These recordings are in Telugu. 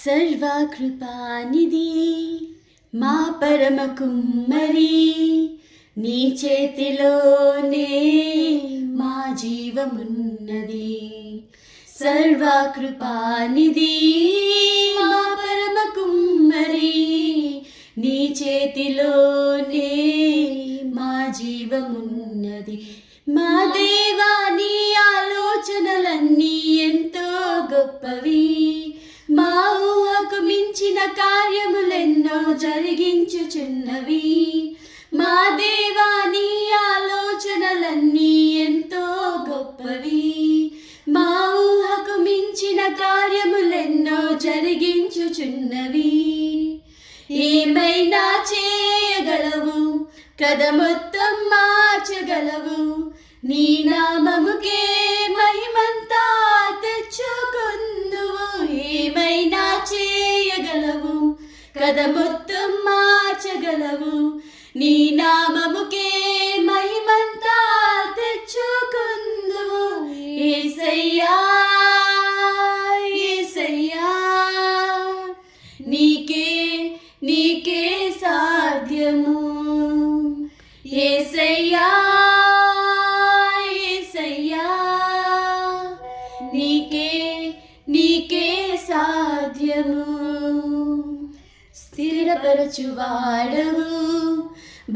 సర్వకృపానిధి మా పరమ కుమ్మరి, నీ చేతిలోనే మా జీవమున్నది. సర్వకృపానిధి మా పరమ కుమ్మరి, నీ చేతిలోనే మా జీవమున్నది. మా దేవా, నీ ఆలోచనలన్నీ ఎంతో గొప్పవి, మా ఊహకు మించిన కార్యములెన్నో జరిగించుచున్నవి. మా దేవా, నీ ఆలోచనలన్నీ ఎంతో గొప్పవి, మా ఊహకు మించిన కార్యములెన్నో జరిగించుచున్నవి. ఏమైనా చేయగలవు, కథ మొత్తం మార్చగలవు, నీ నామముకే మహిమంతా తెచ్చుకొందువు. ఏమైనా చేయగలవు, కథ మొత్తం మార్చగలవు, నీ నామముకే మహిమంతా తెచ్చుకొందువు. యేసయ్యా యేసయ్యా, నీకే నీకే సాధ్యము. యేసయ్యా యేసయ్యా, నీకే నీకే సాధ్యము. స్థిరపరచువాడవు,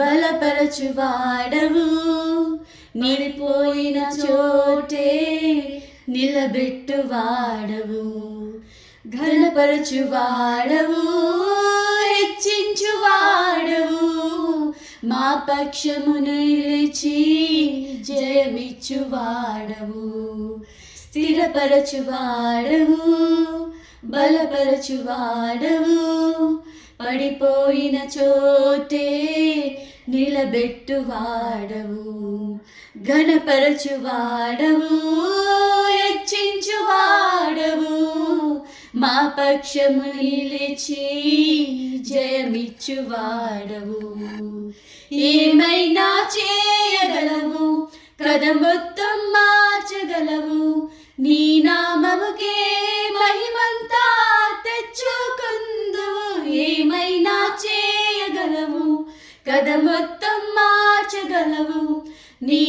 బలపరచువాడవు, నిలిపోయిన చోటే నిలబెట్టువాడవు. ఘనపరచువాడవు, హెచ్చించువాడవు, మా పక్షము నిలిచి జయమిచ్చువాడవు. స్థిరపరచువాడవు, బలపరచువాడవు, పడిపోయిన చోటే నిలబెట్టువాడవు. ఘనపరచువాడవు, హెచ్చించువాడవు, మా పక్షము నిలిచి జయమిచ్చువాడవు. ఏమైనా చేయగలవు, కథ మొత్తం మార్చగలవు, నీ నామముకే మహిమంతా తెచ్చుకొందువు. ఏమైనా చేయగలవు, కథ మొత్తం మార్చగలవు, నీ